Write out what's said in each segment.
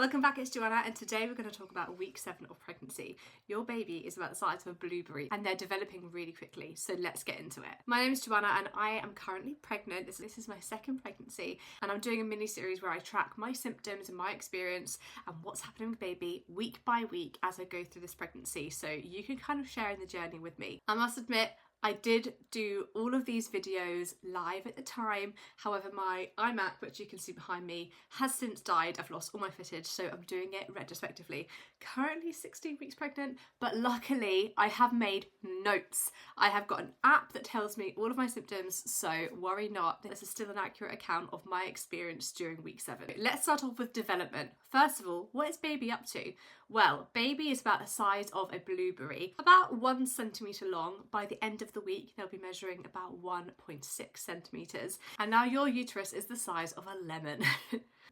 Welcome back, it's Joanna, and today we're going to talk about week 7 of pregnancy. Your baby is about the size of a blueberry and they're developing really quickly, so let's get into it. My name is Joanna and I am currently pregnant. This is my second pregnancy and I'm doing a mini series where I track my symptoms and my experience and what's happening with baby week by week as I go through this pregnancy, so you can kind of share in the journey with me. I must admit, I did do all of these videos live at the time, however my iMac, which you can see behind me, has since died. I've lost all my footage, so I'm doing it retrospectively. Currently 16 weeks pregnant, but luckily I have made notes. I have got an app that tells me all of my symptoms, so worry not, this is still an accurate account of my experience during week 7. Let's start off with development. First of all, what is baby up to? Well, baby is about the size of a blueberry, about 1 centimetre long. By the end of the week, they'll be measuring about 1.6 centimetres. And now your uterus is the size of a lemon.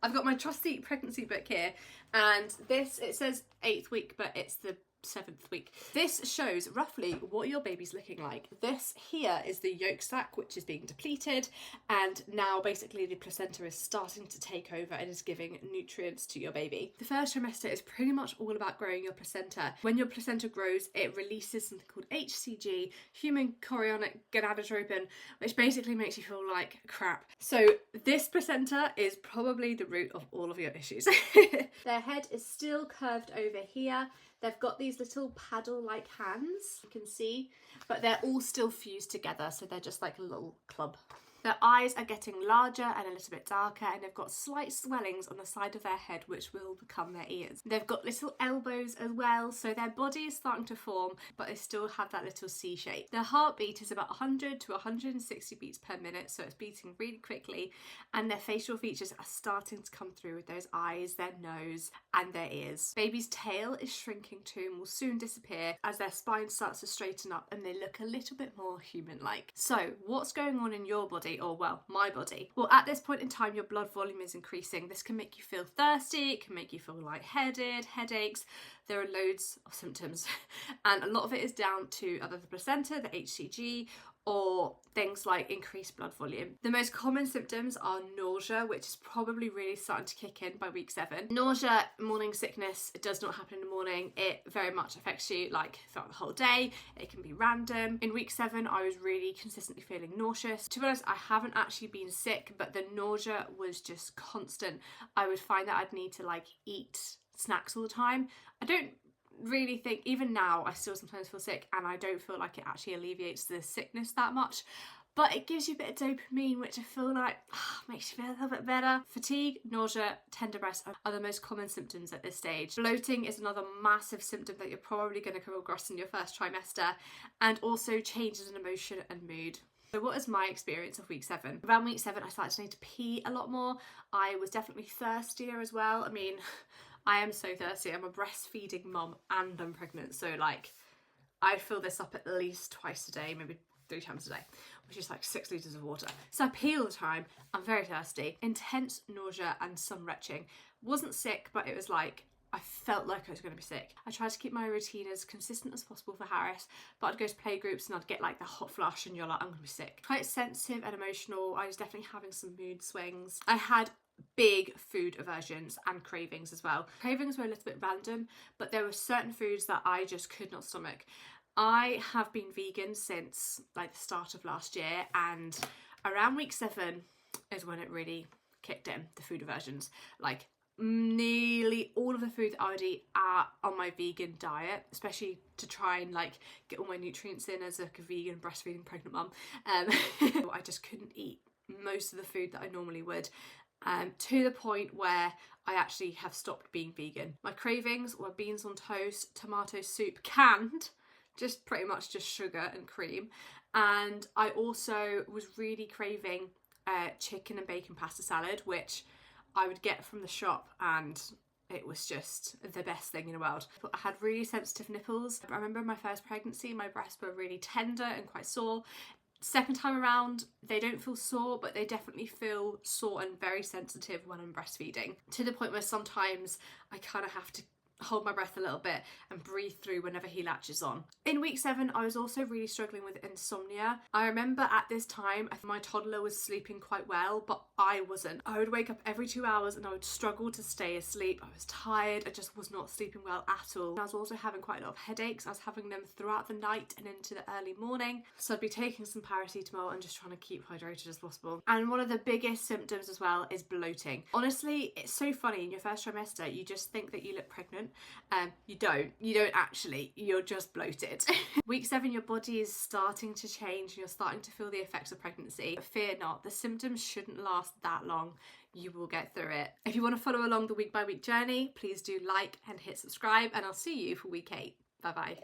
I've got my trusty pregnancy book here, and this, it says 8th week, but it's the 7th week. This shows roughly what your baby's looking like. This here is the yolk sac, which is being depleted, and now basically the placenta is starting to take over and is giving nutrients to your baby. The first trimester is pretty much all about growing your placenta. When your placenta grows, it releases something called HCG, human chorionic gonadotropin, which basically makes you feel like crap. So this placenta is probably the root of all of your issues. Their head is still curved over here. They've got these little paddle-like hands, you can see, but they're all still fused together, so they're just like a little club. Their eyes are getting larger and a little bit darker, and they've got slight swellings on the side of their head, which will become their ears. They've got little elbows as well, so their body is starting to form, but they still have that little C shape. Their heartbeat is about 100 to 160 beats per minute, so it's beating really quickly, and their facial features are starting to come through with those eyes, their nose, and their ears. Baby's tail is shrinking too and will soon disappear as their spine starts to straighten up and they look a little bit more human-like. So, what's going on in your body? Or well, my body. Well, at this point in time, your blood volume is increasing. This can make you feel thirsty, it can make you feel lightheaded, headaches. There are loads of symptoms and a lot of it is down to either the placenta, the HCG, or things like increased blood volume. The most common symptoms are nausea, which is probably really starting to kick in by week 7. Nausea, morning sickness, it does not happen in the morning. It very much affects you like throughout the whole day. It can be random. In week 7, I was really consistently feeling nauseous. To be honest, I haven't actually been sick, but the nausea was just constant. I would find that I'd need to like eat snacks all the time. I don't really think, even now I still sometimes feel sick and I don't feel like it actually alleviates the sickness that much, but it gives you a bit of dopamine, which I feel like makes you feel a little bit better. Fatigue, nausea, tender breasts are the most common symptoms at this stage. Bloating is another massive symptom that you're probably going to come across in your first trimester, and also changes in emotion and mood. So what is my experience of week 7? Around week 7 I started to need to pee a lot more. I was definitely thirstier as well. I mean, I am so thirsty. I'm a breastfeeding mum and I'm pregnant, so like I fill this up at least twice a day, maybe 3 times a day, which is like 6 litres of water. So I pee all the time. I'm very thirsty. Intense nausea and some retching. Wasn't sick, but it was like I felt like I was going to be sick. I tried to keep my routine as consistent as possible for Harris, but I'd go to play groups and I'd get like the hot flush and you're like, I'm going to be sick. Quite sensitive and emotional. I was definitely having some mood swings. I had big food aversions and cravings as well. Cravings were a little bit random, but there were certain foods that I just could not stomach. I have been vegan since like the start of last year, and around week 7 is when it really kicked in, the food aversions. Like nearly all of the food that I would eat are on my vegan diet, especially to try and like get all my nutrients in as like a vegan breastfeeding pregnant mum. I just couldn't eat most of the food that I normally would. To the point where I actually have stopped being vegan. My cravings were beans on toast, tomato soup, canned, just pretty much just sugar and cream. And I also was really craving chicken and bacon pasta salad, which I would get from the shop, and it was just the best thing in the world. I had really sensitive nipples. I remember my first pregnancy, my breasts were really tender and quite sore. Second time around, they don't feel sore, but they definitely feel sore and very sensitive when I'm breastfeeding, to the point where sometimes I kind of have to hold my breath a little bit and breathe through whenever he latches on. In week 7, I was also really struggling with insomnia. I remember at this time, my toddler was sleeping quite well, but I wasn't. I would wake up every 2 hours and I would struggle to stay asleep. I was tired, I just was not sleeping well at all. I was also having quite a lot of headaches. I was having them throughout the night and into the early morning. So I'd be taking some paracetamol and just trying to keep hydrated as possible. And one of the biggest symptoms as well is bloating. Honestly, it's so funny. In your first trimester, you just think that you look pregnant. You don't actually, you're just bloated. Week 7, your body is starting to change and you're starting to feel the effects of pregnancy. But fear not, the symptoms shouldn't last that long. You will get through it. If you want to follow along the week by week journey, please do like and hit subscribe, and I'll see you for week 8. Bye bye.